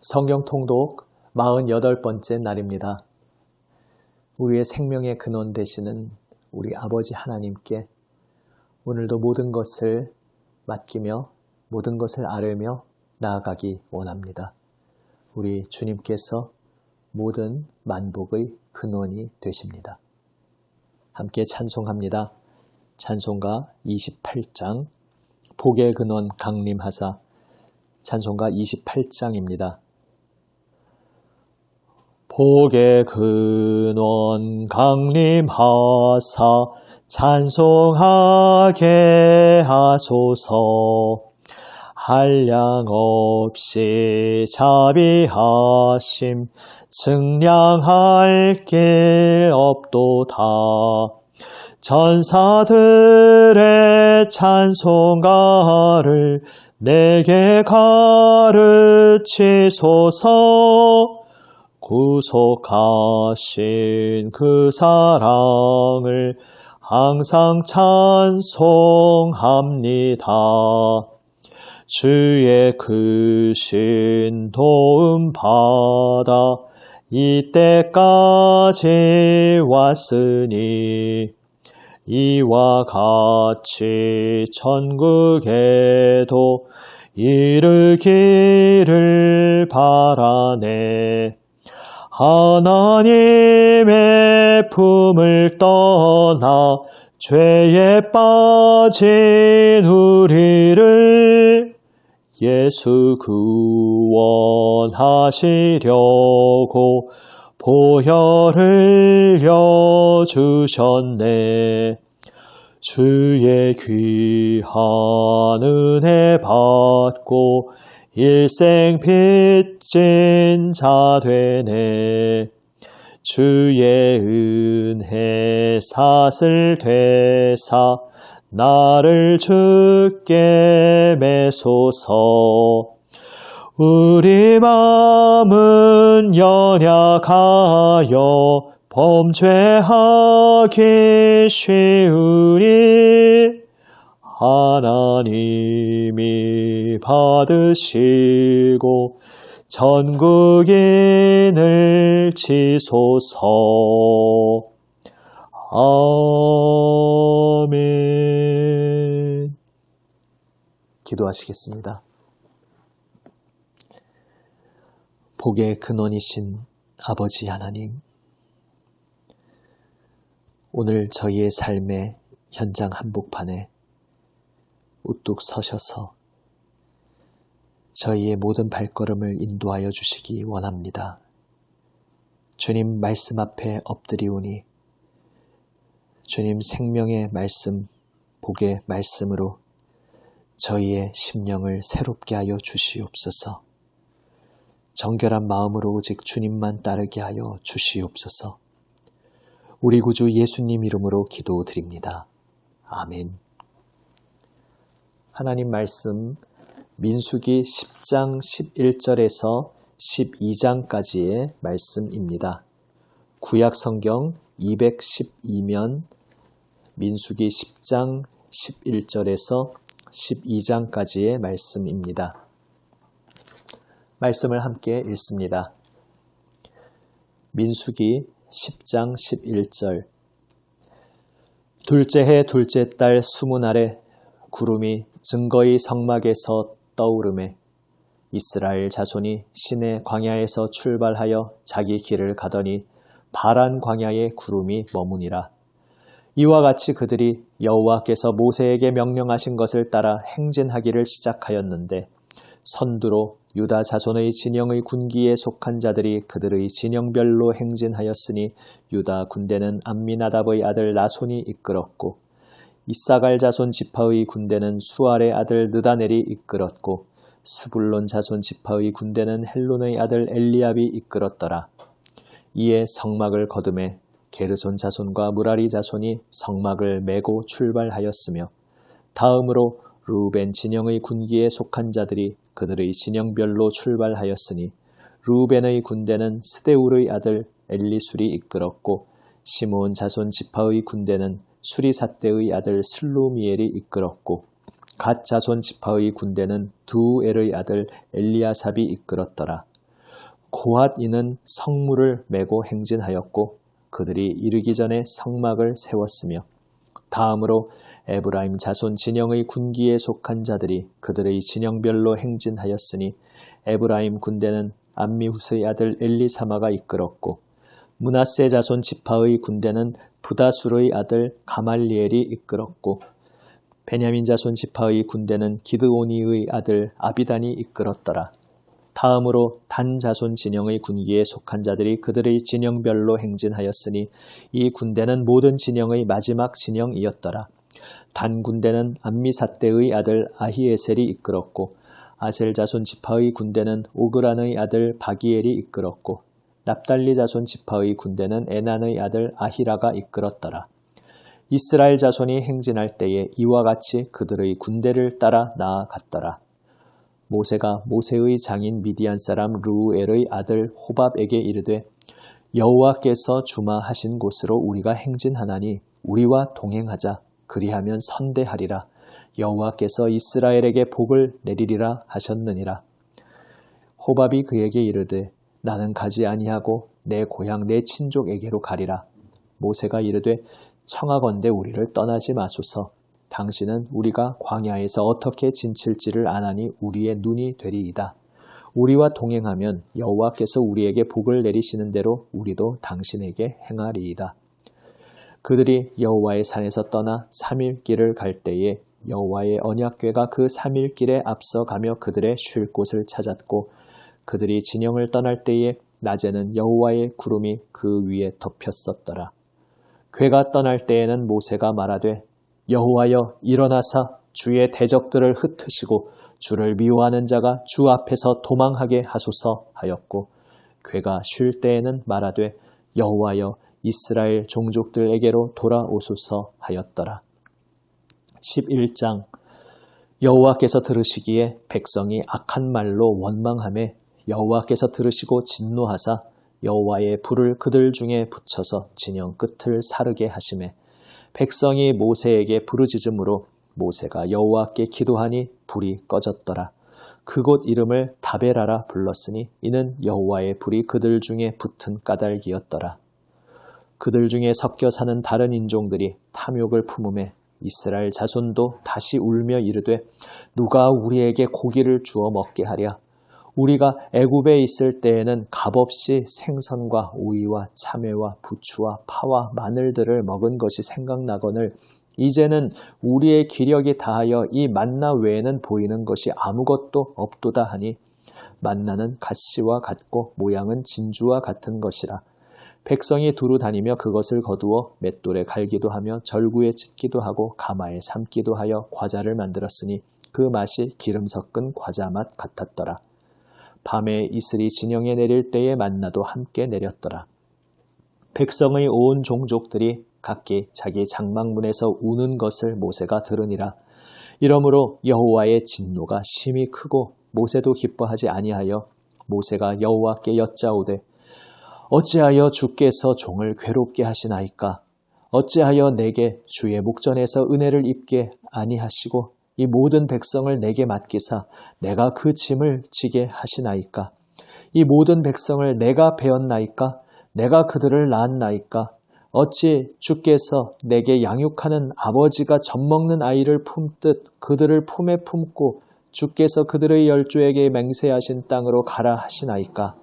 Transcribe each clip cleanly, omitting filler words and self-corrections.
성경 통독 48번째 날입니다. 우리의 생명의 근원 되시는 우리 아버지 하나님께 오늘도 모든 것을 맡기며 모든 것을 아뢰며 나아가기 원합니다. 우리 주님께서 모든 만복의 근원이 되십니다. 함께 찬송합니다. 찬송가 28장 복의 근원 강림하사 찬송가 28장입니다. 복의 근원 강림하사 찬송하게 하소서. 한량 없이 자비하심 증량할 길 없도다. 전사들의 찬송가를 내게 가르치소서. 구속하신 그 사랑을 항상 찬송합니다. 주의 크신 도움 받아 이때까지 왔으니 이와 같이 천국에도 이르기를 바라네. 하나님의 품을 떠나 죄에 빠진 우리를 예수 구원하시려고 보혈을 흘려주셨네. 주의 귀한 은혜 받고 일생 빚진 자 되네. 주의 은혜 사슬 되사 나를 주께 매소서. 우리 마음은 연약하여 범죄하기 쉬우니 하나님이 받으시고 전국인을 치소서. 아멘. 기도하시겠습니다. 복의 근원이신 아버지 하나님, 오늘 저희의 삶의 현장 한복판에 우뚝 서셔서 저희의 모든 발걸음을 인도하여 주시기 원합니다. 주님 말씀 앞에 엎드리오니 주님 생명의 말씀, 복의 말씀으로 저희의 심령을 새롭게 하여 주시옵소서. 정결한 마음으로 오직 주님만 따르게 하여 주시옵소서. 우리 구주 예수님 이름으로 기도드립니다. 아멘. 하나님 말씀 민수기 10장 11절에서 12장까지의 말씀입니다. 구약 성경 212면 민수기 10장 11절에서 12장까지의 말씀입니다. 말씀을 함께 읽습니다. 민수기 10장 11절. 둘째 해 둘째 달 20날에 구름이 증거의 성막에서 떠오르매 이스라엘 자손이 시내 광야에서 출발하여 자기 길을 가더니 바란 광야에 구름이 머무니라. 이와 같이 그들이 여호와께서 모세에게 명령하신 것을 따라 행진하기를 시작하였는데 선두로 유다 자손의 진영의 군기에 속한 자들이 그들의 진영별로 행진하였으니 유다 군대는 암미나답의 아들 나손이 이끌었고 이사갈 자손 지파의 군대는 수알의 아들 느다넬이 이끌었고 스불론 자손 지파의 군대는 헬론의 아들 엘리압이 이끌었더라. 이에 성막을 거두매 게르손 자손과 무라리 자손이 성막을 메고 출발하였으며 다음으로 루벤 진영의 군기에 속한 자들이 그들의 진영별로 출발하였으니 루벤의 군대는 스데울의 아들 엘리술이 이끌었고 시므온 자손 지파의 군대는 수리삿대의 아들 슬루미엘이 이끌었고 갓 자손 지파의 군대는 두엘의 아들 엘리아삽이 이끌었더라. 고핫인은 성물을 메고 행진하였고 그들이 이르기 전에 성막을 세웠으며 다음으로 에브라임 자손 진영의 군기에 속한 자들이 그들의 진영별로 행진하였으니 에브라임 군대는 암미후스의 아들 엘리사마가 이끌었고 므낫세 자손 지파의 군대는 부다술의 아들 가말리엘이 이끌었고 베냐민 자손 지파의 군대는 기드오니의 아들 아비단이 이끌었더라. 다음으로 단 자손 진영의 군기에 속한 자들이 그들의 진영별로 행진하였으니 이 군대는 모든 진영의 마지막 진영이었더라. 단 군대는 암미사떼의 아들 아히에셀이 이끌었고 아셀 자손 지파의 군대는 오그란의 아들 바기엘이 이끌었고 납달리 자손 지파의 군대는 에난의 아들 아히라가 이끌었더라. 이스라엘 자손이 행진할 때에 이와 같이 그들의 군대를 따라 나아갔더라. 모세가 모세의 장인 미디안 사람 르우엘의 아들 호밥에게 이르되 여호와께서 주마하신 곳으로 우리가 행진하나니 우리와 동행하자. 그리하면 선대하리라. 여호와께서 이스라엘에게 복을 내리리라 하셨느니라. 호밥이 그에게 이르되 나는 가지 아니하고 내 고향 내 친족에게로 가리라. 모세가 이르되 청하건대 우리를 떠나지 마소서. 당신은 우리가 광야에서 어떻게 진칠지를 아나니 우리의 눈이 되리이다. 우리와 동행하면 여호와께서 우리에게 복을 내리시는 대로 우리도 당신에게 행하리이다. 그들이 여호와의 산에서 떠나 3일 길을 갈 때에 여호와의 언약궤가 그 3일 길에 앞서가며 그들의 쉴 곳을 찾았고 그들이 진영을 떠날 때에 낮에는 여호와의 구름이 그 위에 덮였었더라. 궤가 떠날 때에는 모세가 말하되 여호와여 일어나사 주의 대적들을 흩으시고 주를 미워하는 자가 주 앞에서 도망하게 하소서 하였고 궤가 쉴 때에는 말하되 여호와여 이스라엘 종족들에게로 돌아오소서 하였더라. 11장 여호와께서 들으시기에 백성이 악한 말로 원망하매 여호와께서 들으시고 진노하사 여호와의 불을 그들 중에 붙여서 진영 끝을 사르게 하시매 백성이 모세에게 부르짖음으로 모세가 여호와께 기도하니 불이 꺼졌더라. 그곳 이름을 다베라라 불렀으니 이는 여호와의 불이 그들 중에 붙은 까닭이었더라. 그들 중에 섞여 사는 다른 인종들이 탐욕을 품음에 이스라엘 자손도 다시 울며 이르되 누가 우리에게 고기를 주어 먹게 하랴. 우리가 애굽에 있을 때에는 값없이 생선과 오이와 참외와 부추와 파와 마늘들을 먹은 것이 생각나거늘 이제는 우리의 기력이 다하여 이 만나 외에는 보이는 것이 아무것도 없도다 하니 만나는 갓씨와 같고 모양은 진주와 같은 것이라. 백성이 두루 다니며 그것을 거두어 맷돌에 갈기도 하며 절구에 찢기도 하고 가마에 삶기도 하여 과자를 만들었으니 그 맛이 기름 섞은 과자 맛 같았더라. 밤에 이슬이 진영에 내릴 때에 만나도 함께 내렸더라. 백성의 온 종족들이 각기 자기 장막문에서 우는 것을 모세가 들으니라. 이러므로 여호와의 진노가 심히 크고 모세도 기뻐하지 아니하여 모세가 여호와께 여짜오되 어찌하여 주께서 종을 괴롭게 하시나이까? 어찌하여 내게 주의 목전에서 은혜를 입게 아니하시고 이 모든 백성을 내게 맡기사 내가 그 짐을 지게 하시나이까? 이 모든 백성을 내가 베었나이까? 내가 그들을 낳았나이까? 어찌 주께서 내게 양육하는 아버지가 젖먹는 아이를 품듯 그들을 품에 품고 주께서 그들의 열조에게 맹세하신 땅으로 가라 하시나이까?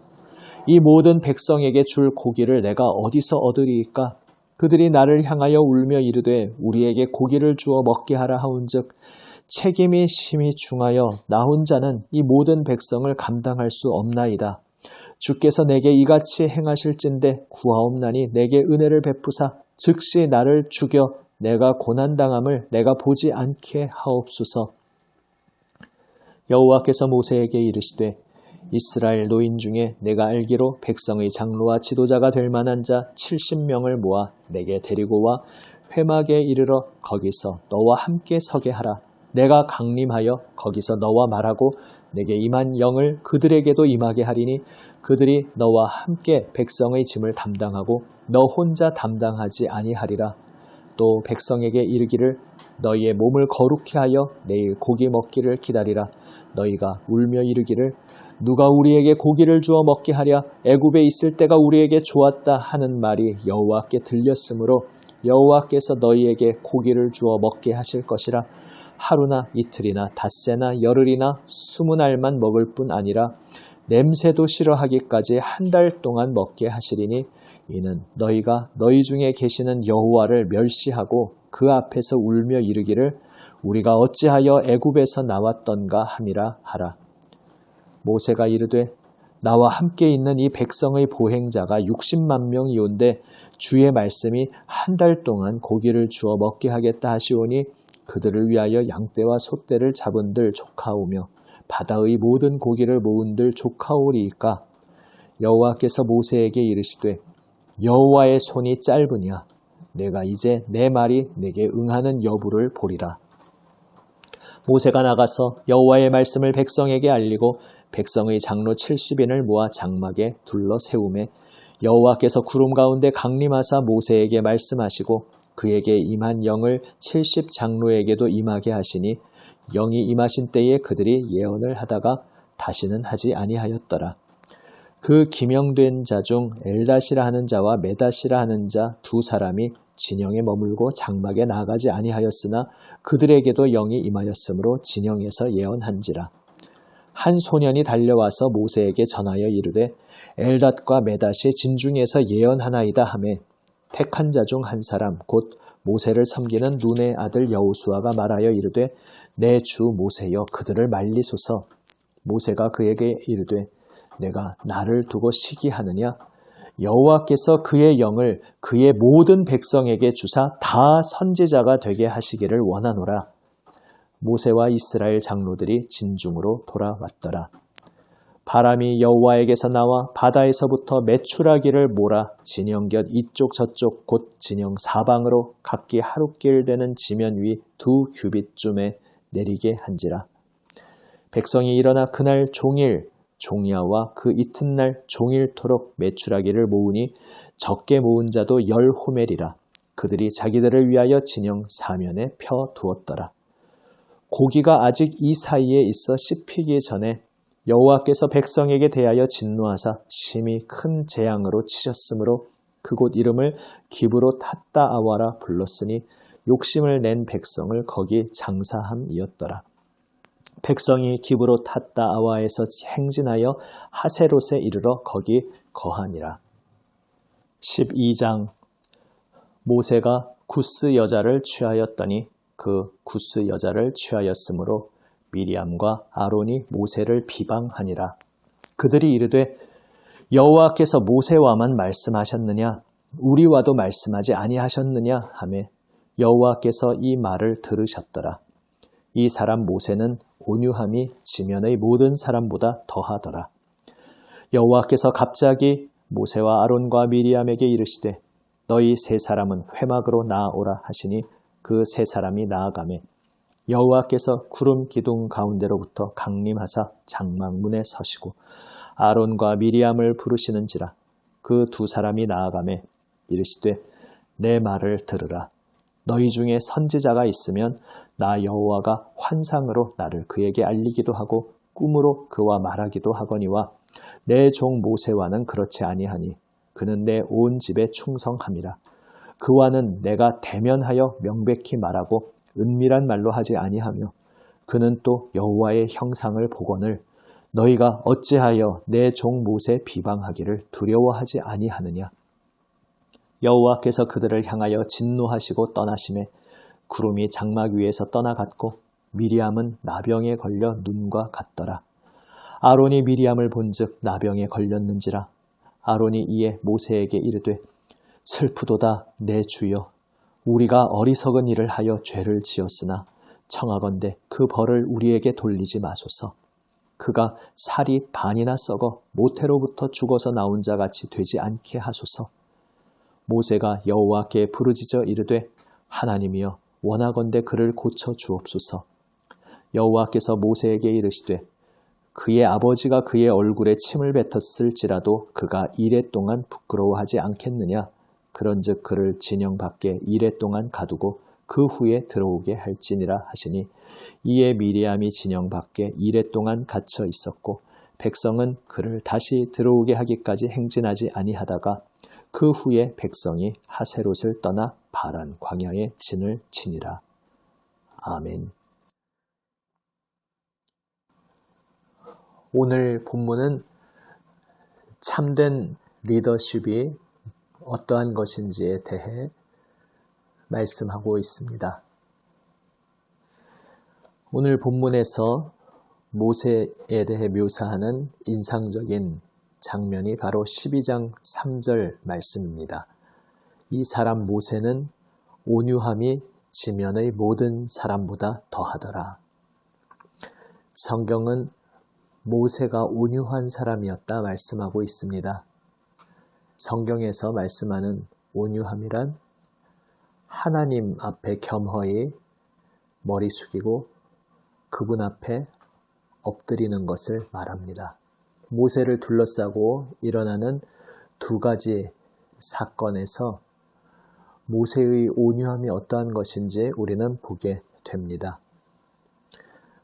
이 모든 백성에게 줄 고기를 내가 어디서 얻으리이까? 그들이 나를 향하여 울며 이르되 우리에게 고기를 주어 먹게 하라 하온즉 책임이 심히 중하여 나 혼자는 이 모든 백성을 감당할 수 없나이다. 주께서 내게 이같이 행하실진대 구하옵나니 내게 은혜를 베푸사 즉시 나를 죽여 내가 고난당함을 내가 보지 않게 하옵소서. 여호와께서 모세에게 이르시되 이스라엘 노인 중에 내가 알기로 백성의 장로와 지도자가 될 만한 자 70명을 모아 내게 데리고 와 회막에 이르러 거기서 너와 함께 서게 하라. 내가 강림하여 거기서 너와 말하고 내게 임한 영을 그들에게도 임하게 하리니 그들이 너와 함께 백성의 짐을 담당하고 너 혼자 담당하지 아니하리라. 또 백성에게 이르기를 너희의 몸을 거룩히 하여 내일 고기 먹기를 기다리라. 너희가 울며 이르기를 누가 우리에게 고기를 주어 먹게 하랴? 애굽에 있을 때가 우리에게 좋았다 하는 말이 여호와께 들렸으므로 여호와께서 너희에게 고기를 주어 먹게 하실 것이라. 하루나 이틀이나 닷새나 열흘이나 20날만 먹을 뿐 아니라 냄새도 싫어하기까지 한 달 동안 먹게 하시리니 이는 너희가 너희 중에 계시는 여호와를 멸시하고 그 앞에서 울며 이르기를 우리가 어찌하여 애굽에서 나왔던가 함이라 하라. 모세가 이르되 나와 함께 있는 이 백성의 보행자가 60만 명이온데 주의 말씀이 한 달 동안 고기를 주어 먹게 하겠다 하시오니 그들을 위하여 양떼와 소떼를 잡은들 조카오며 바다의 모든 고기를 모은들 조카오리이까. 여호와께서 모세에게 이르시되 여호와의 손이 짧으냐? 내가 이제 내 말이 내게 응하는 여부를 보리라. 모세가 나가서 여호와의 말씀을 백성에게 알리고 백성의 장로 70인을 모아 장막에 둘러 세우매 여호와께서 구름 가운데 강림하사 모세에게 말씀하시고 그에게 임한 영을 70 장로에게도 임하게 하시니 영이 임하신 때에 그들이 예언을 하다가 다시는 하지 아니하였더라. 그 기명된 자 중 엘닷이라 하는 자와 메닷이라 하는 자 두 사람이 진영에 머물고 장막에 나가지 아니하였으나 그들에게도 영이 임하였으므로 진영에서 예언한지라. 한 소년이 달려와서 모세에게 전하여 이르되 엘닷과 메닷이 진중에서 예언하나이다 하매 택한 자 중 한 사람 곧 모세를 섬기는 눈의 아들 여호수아가 말하여 이르되 내 주 모세여 그들을 말리소서. 모세가 그에게 이르되 내가 나를 두고 시기하느냐? 여호와께서 그의 영을 그의 모든 백성에게 주사 다 선지자가 되게 하시기를 원하노라. 모세와 이스라엘 장로들이 진중으로 돌아왔더라. 바람이 여호와에게서 나와 바다에서부터 메추라기를 몰아 진영 곁 이쪽 저쪽 곧 진영 사방으로 각기 하룻길 되는 지면 위 2규빗쯤에 내리게 한지라. 백성이 일어나 그날 종일 종야와 그 이튿날 종일토록 메추라기를 모으니 적게 모은 자도 10호멜이라. 그들이 자기들을 위하여 진영 사면에 펴 두었더라. 고기가 아직 이 사이에 있어 씹히기 전에 여호와께서 백성에게 대하여 진노하사 심히 큰 재앙으로 치셨으므로 그곳 이름을 기브로 탔다 아와라 불렀으니 욕심을 낸 백성을 거기 장사함이었더라. 백성이 기브로 탔다 아와에서 행진하여 하세롯에 이르러 거기 거하니라. 12장. 모세가 구스 여자를 취하였더니 그 구스 여자를 취하였으므로 미리암과 아론이 모세를 비방하니라. 그들이 이르되 여호와께서 모세와만 말씀하셨느냐? 우리와도 말씀하지 아니하셨느냐? 하매 여호와께서 이 말을 들으셨더라. 이 사람 모세는 온유함이 지면의 모든 사람보다 더하더라. 여호와께서 갑자기 모세와 아론과 미리암에게 이르시되 너희 세 사람은 회막으로 나아오라 하시니 그 세 사람이 나아가매 여호와께서 구름 기둥 가운데로부터 강림하사 장막 문에 서시고 아론과 미리암을 부르시는지라. 그 두 사람이 나아가매 이르시되 내 말을 들으라. 너희 중에 선지자가 있으면 나 여호와가 환상으로 나를 그에게 알리기도 하고 꿈으로 그와 말하기도 하거니와 내 종 모세와는 그렇지 아니하니 그는 내 온 집에 충성함이라. 그와는 내가 대면하여 명백히 말하고 은밀한 말로 하지 아니하며 그는 또 여호와의 형상을 보거늘 너희가 어찌하여 내 종 모세 비방하기를 두려워하지 아니하느냐. 여호와께서 그들을 향하여 진노하시고 떠나심에 구름이 장막 위에서 떠나갔고 미리암은 나병에 걸려 눈과 같더라. 아론이 미리암을 본즉 나병에 걸렸는지라. 아론이 이에 모세에게 이르되 슬프도다 내 주여 우리가 어리석은 일을 하여 죄를 지었으나 청하건대 그 벌을 우리에게 돌리지 마소서. 그가 살이 반이나 썩어 모태로부터 죽어서 나온 자 같이 되지 않게 하소서. 모세가 여호와께 부르짖어 이르되 하나님이여 원하건대 그를 고쳐 주옵소서. 여호와께서 모세에게 이르시되 그의 아버지가 그의 얼굴에 침을 뱉었을지라도 그가 이레 동안 부끄러워하지 않겠느냐. 그런즉 그를 진영 밖에 이레 동안 가두고 그 후에 들어오게 할지니라 하시니 이에 미리암이 진영 밖에 이레 동안 갇혀 있었고 백성은 그를 다시 들어오게 하기까지 행진하지 아니하다가 그 후에 백성이 하세롯을 떠나 바란 광야에 진을 치니라. 아멘. 오늘 본문은 참된 리더십이 어떠한 것인지에 대해 말씀하고 있습니다. 오늘 본문에서 모세에 대해 묘사하는 인상적인 장면이 바로 12장 3절 말씀입니다. 이 사람 모세는 온유함이 지면의 모든 사람보다 더하더라. 성경은 모세가 온유한 사람이었다 말씀하고 있습니다. 성경에서 말씀하는 온유함이란 하나님 앞에 겸허히 머리 숙이고 그분 앞에 엎드리는 것을 말합니다. 모세를 둘러싸고 일어나는 두 가지 사건에서 모세의 온유함이 어떠한 것인지 우리는 보게 됩니다.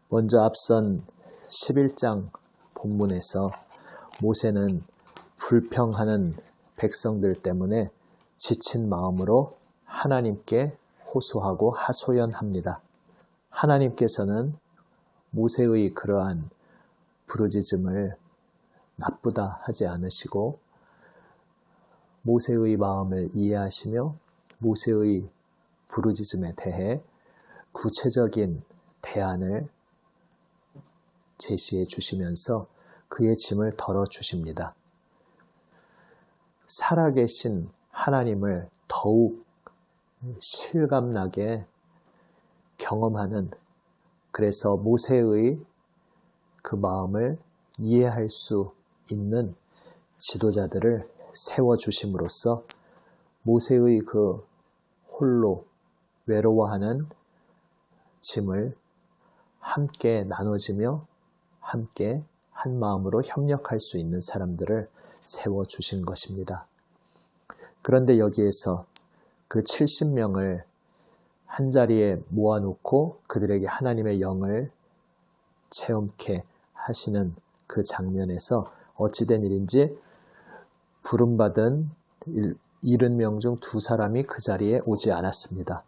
먼저 앞선 11장 본문에서 모세는 불평하는 백성들 때문에 지친 마음으로 하나님께 호소하고 하소연합니다. 하나님께서는 모세의 그러한 부르짖음을 나쁘다 하지 않으시고 모세의 마음을 이해하시며 모세의 부르짖음에 대해 구체적인 대안을 제시해 주시면서 그의 짐을 덜어주십니다. 살아계신 하나님을 더욱 실감나게 경험하는, 그래서 모세의 그 마음을 이해할 수 있는 지도자들을 세워주심으로써 모세의 그 홀로 외로워하는 짐을 함께 나눠지며 함께 한 마음으로 협력할 수 있는 사람들을 세워주신 것입니다. 그런데 여기에서 그 70명을 한자리에 모아놓고 그들에게 하나님의 영을 체험케 하시는 그 장면에서 어찌된 일인지 부름받은 70명 중 2사람이 그 자리에 오지 않았습니다.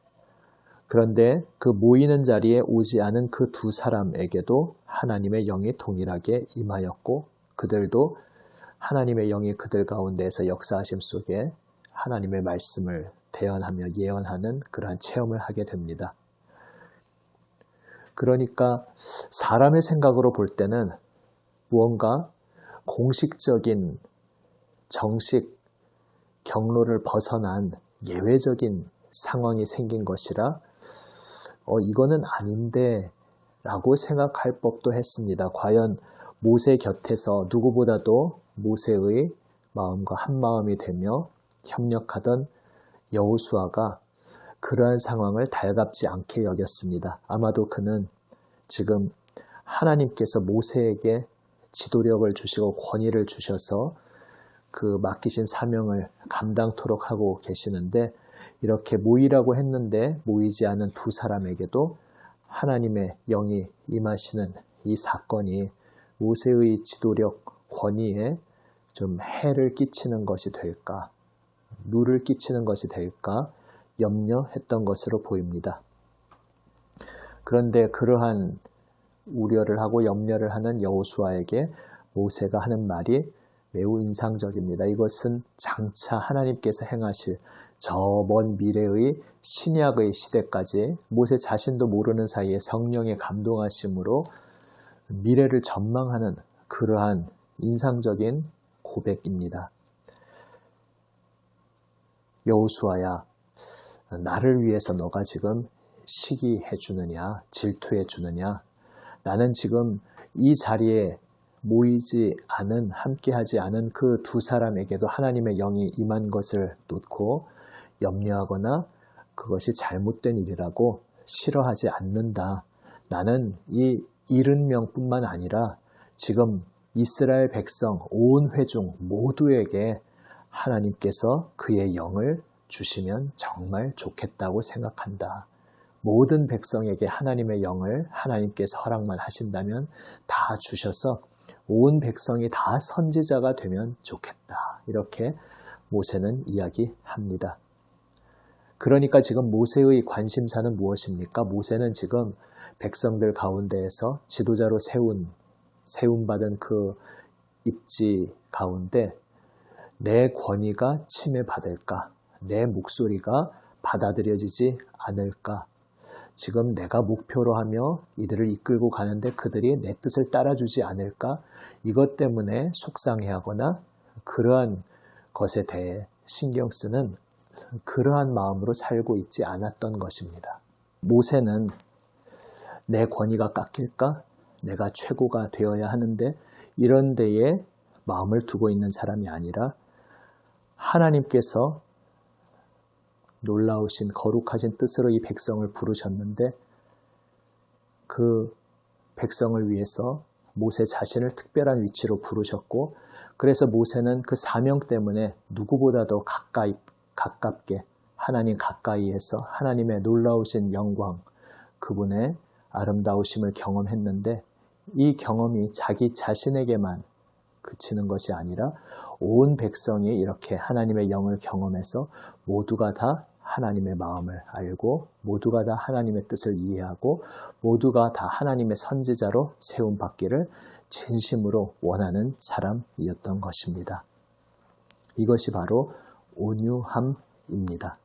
그런데 그 모이는 자리에 오지 않은 그 2사람에게도 하나님의 영이 동일하게 임하였고 그들도 하나님의 영이 그들 가운데에서 역사하심 속에 하나님의 말씀을 대언하며 예언하는 그러한 체험을 하게 됩니다. 그러니까 사람의 생각으로 볼 때는 무언가 공식적인 정식 경로를 벗어난 예외적인 상황이 생긴 것이라 이거는 아닌데 라고 생각할 법도 했습니다. 과연 모세 곁에서 누구보다도 모세의 마음과 한마음이 되며 협력하던 여호수아가 그러한 상황을 달갑지 않게 여겼습니다. 아마도 그는 지금 하나님께서 모세에게 지도력을 주시고 권위를 주셔서 그 맡기신 사명을 감당토록 하고 계시는데 이렇게 모이라고 했는데 모이지 않은 2사람에게도 하나님의 영이 임하시는 이 사건이 모세의 지도력 권위에 좀 해를 끼치는 것이 될까, 누를 끼치는 것이 될까 염려했던 것으로 보입니다. 그런데 그러한 우려를 하고 염려를 하는 여호수아에게 모세가 하는 말이 매우 인상적입니다. 이것은 장차 하나님께서 행하실 저 먼 미래의 신약의 시대까지 모세 자신도 모르는 사이에 성령의 감동하심으로 미래를 전망하는 그러한 인상적인 고백입니다. 여호수아야, 나를 위해서 너가 지금 시기해 주느냐, 질투해 주느냐? 나는 지금 이 자리에 모이지 않은, 함께하지 않은 그 2사람에게도 하나님의 영이 임한 것을 놓고 염려하거나 그것이 잘못된 일이라고 싫어하지 않는다. 나는 이 70명뿐만 아니라 지금 이스라엘 백성 온 회중 모두에게 하나님께서 그의 영을 주시면 정말 좋겠다고 생각한다. 모든 백성에게 하나님의 영을 하나님께서 허락만 하신다면 다 주셔서 온 백성이 다 선지자가 되면 좋겠다. 이렇게 모세는 이야기합니다. 그러니까 지금 모세의 관심사는 무엇입니까? 모세는 지금 백성들 가운데에서 지도자로 세움받은 그 입지 가운데 내 권위가 침해받을까? 내 목소리가 받아들여지지 않을까? 지금 내가 목표로 하며 이들을 이끌고 가는데 그들이 내 뜻을 따라주지 않을까? 이것 때문에 속상해하거나 그러한 것에 대해 신경 쓰는 그러한 마음으로 살고 있지 않았던 것입니다. 모세는 내 권위가 깎일까? 내가 최고가 되어야 하는데 이런 데에 마음을 두고 있는 사람이 아니라 하나님께서 놀라우신 거룩하신 뜻으로 이 백성을 부르셨는데 그 백성을 위해서 모세 자신을 특별한 위치로 부르셨고 그래서 모세는 그 사명 때문에 누구보다도 가깝게 하나님 가까이에서 하나님의 놀라우신 영광 그분의 아름다우심을 경험했는데 이 경험이 자기 자신에게만 그치는 것이 아니라 온 백성이 이렇게 하나님의 영을 경험해서 모두가 다 하나님의 마음을 알고 모두가 다 하나님의 뜻을 이해하고 모두가 다 하나님의 선지자로 세움받기를 진심으로 원하는 사람이었던 것입니다. 이것이 바로 온유함입니다.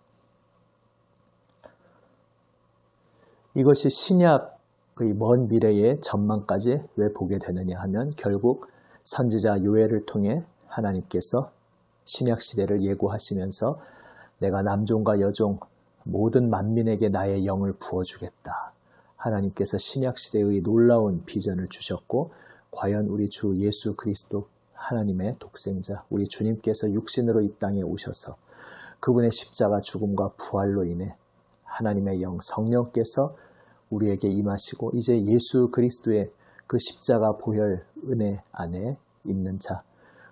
이것이 신약의 먼 미래의 전망까지 왜 보게 되느냐 하면 결국 선지자 요엘을 통해 하나님께서 신약시대를 예고하시면서 내가 남종과 여종 모든 만민에게 나의 영을 부어주겠다. 하나님께서 신약시대의 놀라운 비전을 주셨고 과연 우리 주 예수 그리스도 하나님의 독생자 우리 주님께서 육신으로 이 땅에 오셔서 그분의 십자가 죽음과 부활로 인해 하나님의 영 성령께서 우리에게 임하시고 이제 예수 그리스도의 그 십자가 보혈 은혜 안에 있는 자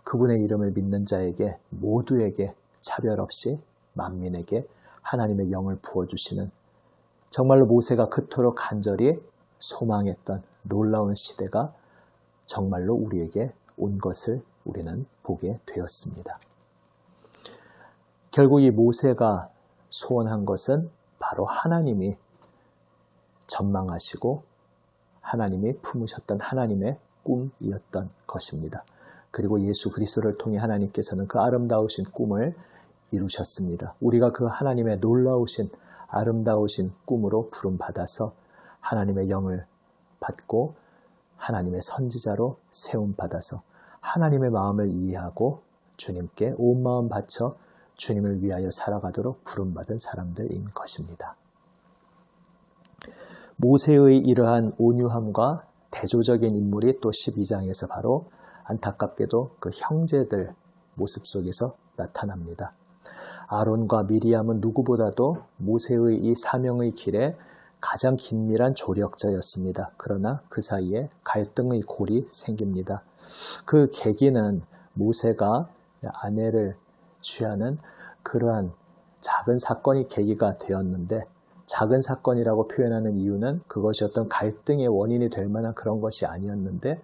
그분의 이름을 믿는 자에게 모두에게 차별 없이 만민에게 하나님의 영을 부어주시는 정말로 모세가 그토록 간절히 소망했던 놀라운 시대가 정말로 우리에게 온 것을 우리는 보게 되었습니다. 결국 이 모세가 소원한 것은 바로 하나님이 전망하시고 하나님이 품으셨던 하나님의 꿈이었던 것입니다. 그리고 예수 그리스도를 통해 하나님께서는 그 아름다우신 꿈을 이루셨습니다. 우리가 그 하나님의 놀라우신 아름다우신 꿈으로 부름받아서 하나님의 영을 받고 하나님의 선지자로 세움받아서 하나님의 마음을 이해하고 주님께 온 마음 바쳐 주님을 위하여 살아가도록 부름받은 사람들인 것입니다. 모세의 이러한 온유함과 대조적인 인물이 또 12장에서 바로 안타깝게도 그 형제들 모습 속에서 나타납니다. 아론과 미리암은 누구보다도 모세의 이 사명의 길에 가장 긴밀한 조력자였습니다. 그러나 그 사이에 갈등의 골이 생깁니다. 그 계기는 모세가 아내를 취하는 그러한 작은 사건이 계기가 되었는데 작은 사건이라고 표현하는 이유는 그것이 어떤 갈등의 원인이 될 만한 그런 것이 아니었는데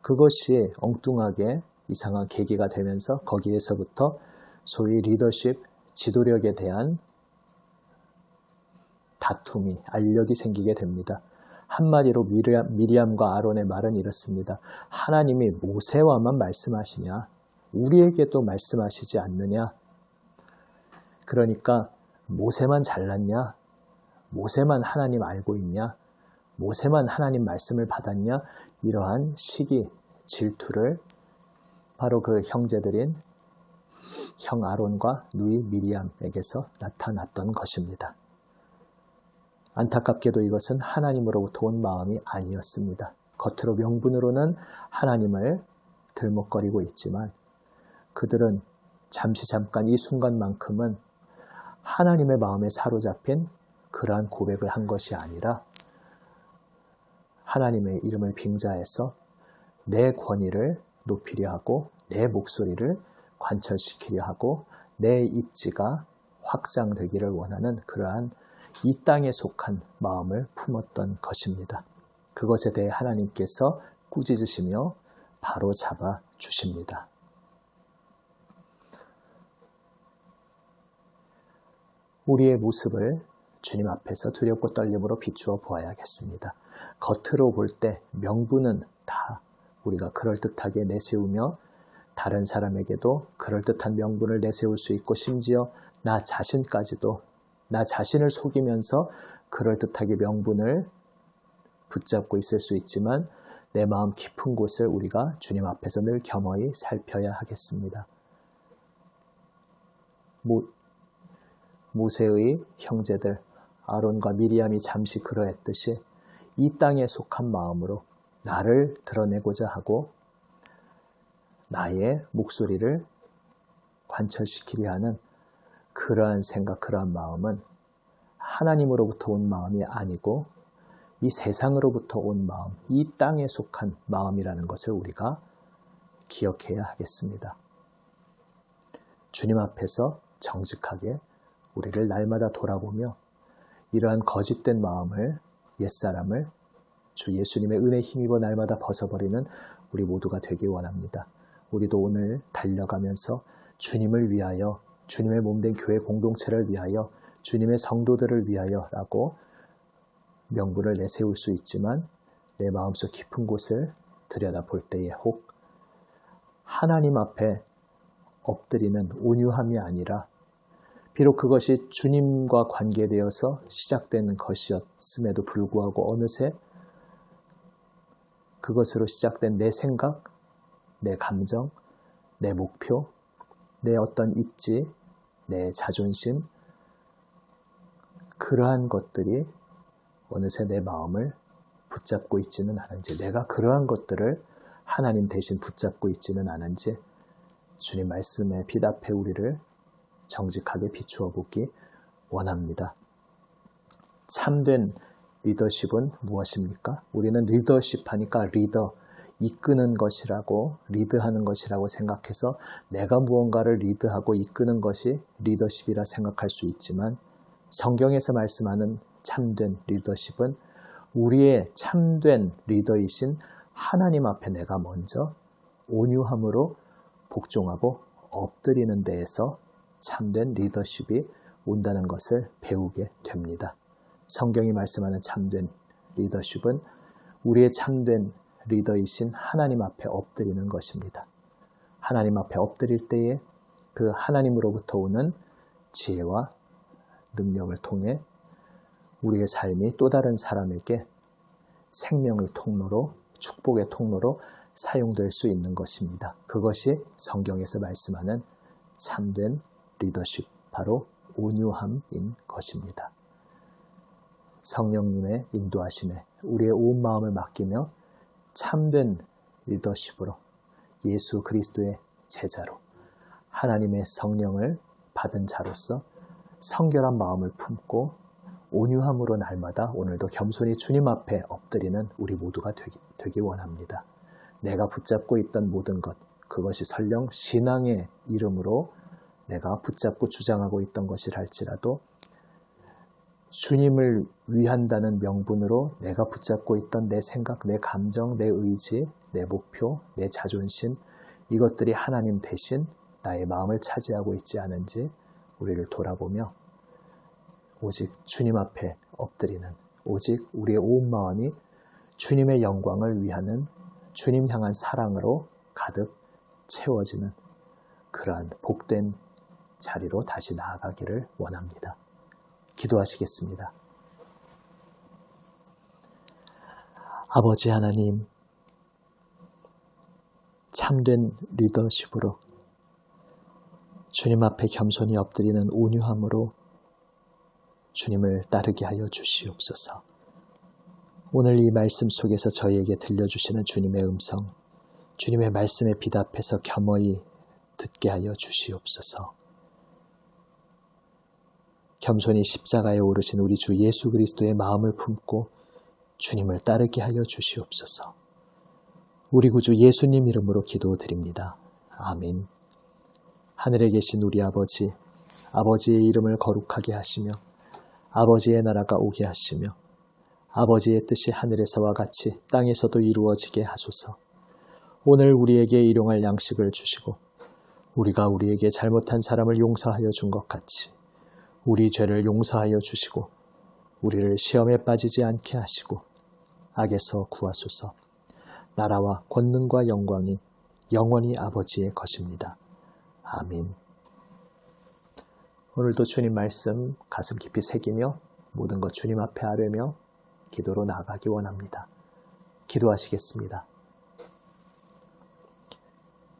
그것이 엉뚱하게 이상한 계기가 되면서 거기에서부터 소위 리더십, 지도력에 대한 다툼이, 알력이 생기게 됩니다. 한마디로 미리암과 아론의 말은 이렇습니다. 하나님이 모세와만 말씀하시냐? 우리에게도 말씀하시지 않느냐? 그러니까 모세만 잘났냐? 모세만 하나님 알고 있냐? 모세만 하나님 말씀을 받았냐? 이러한 시기, 질투를 바로 그 형제들인 형 아론과 누이 미리암에게서 나타났던 것입니다. 안타깝게도 이것은 하나님으로부터 온 마음이 아니었습니다. 겉으로 명분으로는 하나님을 들먹거리고 있지만 그들은 잠깐 이 순간만큼은 하나님의 마음에 사로잡힌 그러한 고백을 한 것이 아니라 하나님의 이름을 빙자해서 내 권위를 높이려 하고 내 목소리를 관철시키려 하고 내 입지가 확장되기를 원하는 그러한 이 땅에 속한 마음을 품었던 것입니다. 그것에 대해 하나님께서 꾸짖으시며 바로 잡아 주십니다. 우리의 모습을 주님 앞에서 두렵고 떨림으로 비추어 보아야겠습니다. 겉으로 볼 때 명분은 다 우리가 그럴듯하게 내세우며 다른 사람에게도 그럴듯한 명분을 내세울 수 있고 심지어 나 자신까지도 나 자신을 속이면서 그럴듯하게 명분을 붙잡고 있을 수 있지만 내 마음 깊은 곳을 우리가 주님 앞에서 늘 겸허히 살펴야 하겠습니다. 모세의 형제들 아론과 미리암이 잠시 그러했듯이 이 땅에 속한 마음으로 나를 드러내고자 하고 나의 목소리를 관철시키려 하는 그러한 생각, 그러한 마음은 하나님으로부터 온 마음이 아니고 이 세상으로부터 온 마음, 이 땅에 속한 마음이라는 것을 우리가 기억해야 하겠습니다. 주님 앞에서 정직하게 우리를 날마다 돌아보며 이러한 거짓된 마음을, 옛사람을 주 예수님의 은혜에 힘입어 날마다 벗어버리는 우리 모두가 되기 원합니다. 우리도 오늘 달려가면서 주님을 위하여, 주님의 몸된 교회 공동체를 위하여, 주님의 성도들을 위하여라고 명분을 내세울 수 있지만 내 마음속 깊은 곳을 들여다볼 때에 혹 하나님 앞에 엎드리는 온유함이 아니라 비록 그것이 주님과 관계되어서 시작된 것이었음에도 불구하고 어느새 그것으로 시작된 내 생각, 내 감정, 내 목표, 내 어떤 입지, 내 자존심, 그러한 것들이 어느새 내 마음을 붙잡고 있지는 않은지, 내가 그러한 것들을 하나님 대신 붙잡고 있지는 않은지 주님 말씀에 비답해 우리를 정직하게 비추어 보기 원합니다. 참된 리더십은 무엇입니까? 우리는 리더십 하니까 리더, 이끄는 것이라고, 리드하는 것이라고 생각해서 내가 무언가를 리드하고 이끄는 것이 리더십이라 생각할 수 있지만 성경에서 말씀하는 참된 리더십은 우리의 참된 리더이신 하나님 앞에 내가 먼저 온유함으로 복종하고 엎드리는 데에서 참된 리더십이 온다는 것을 배우게 됩니다. 성경이 말씀하는 참된 리더십은 우리의 참된 리더이신 하나님 앞에 엎드리는 것입니다. 하나님 앞에 엎드릴 때에 그 하나님으로부터 오는 지혜와 능력을 통해 우리의 삶이 또 다른 사람에게 생명의 통로로, 축복의 통로로 사용될 수 있는 것입니다. 그것이 성경에서 말씀하는 참된 리더십, 바로 온유함인 것입니다. 성령님의 인도하심에 우리의 온 마음을 맡기며 참된 리더십으로 예수 그리스도의 제자로 하나님의 성령을 받은 자로서 성결한 마음을 품고 온유함으로 날마다 오늘도 겸손히 주님 앞에 엎드리는 우리 모두가 되기 원합니다. 내가 붙잡고 있던 모든 것, 그것이 설령 신앙의 이름으로 내가 붙잡고 주장하고 있던 것이라 할지라도 주님을 위한다는 명분으로 내가 붙잡고 있던 내 생각, 내 감정, 내 의지, 내 목표, 내 자존심, 이것들이 하나님 대신 나의 마음을 차지하고 있지 않은지 우리를 돌아보며 오직 주님 앞에 엎드리는, 오직 우리의 온 마음이 주님의 영광을 위하는 주님 향한 사랑으로 가득 채워지는 그러한 복된 자리로 다시 나아가기를 원합니다. 기도하시겠습니다. 아버지 하나님, 참된 리더십으로 주님 앞에 겸손히 엎드리는 온유함으로 주님을 따르게 하여 주시옵소서. 오늘 이 말씀 속에서 저희에게 들려주시는 주님의 음성, 주님의 말씀에 비답해서 겸허히 듣게 하여 주시옵소서. 겸손히 십자가에 오르신 우리 주 예수 그리스도의 마음을 품고 주님을 따르게 하여 주시옵소서. 우리 구주 예수님 이름으로 기도드립니다. 아멘. 하늘에 계신 우리 아버지, 아버지의 이름을 거룩하게 하시며 아버지의 나라가 오게 하시며 아버지의 뜻이 하늘에서와 같이 땅에서도 이루어지게 하소서. 오늘 우리에게 일용할 양식을 주시고 우리가 우리에게 잘못한 사람을 용서하여 준 것 같이 우리 죄를 용서하여 주시고 우리를 시험에 빠지지 않게 하시고 악에서 구하소서. 나라와 권능과 영광이 영원히 아버지의 것입니다. 아멘. 오늘도 주님 말씀 가슴 깊이 새기며 모든 것 주님 앞에 아뢰며 기도로 나아가기 원합니다. 기도하시겠습니다.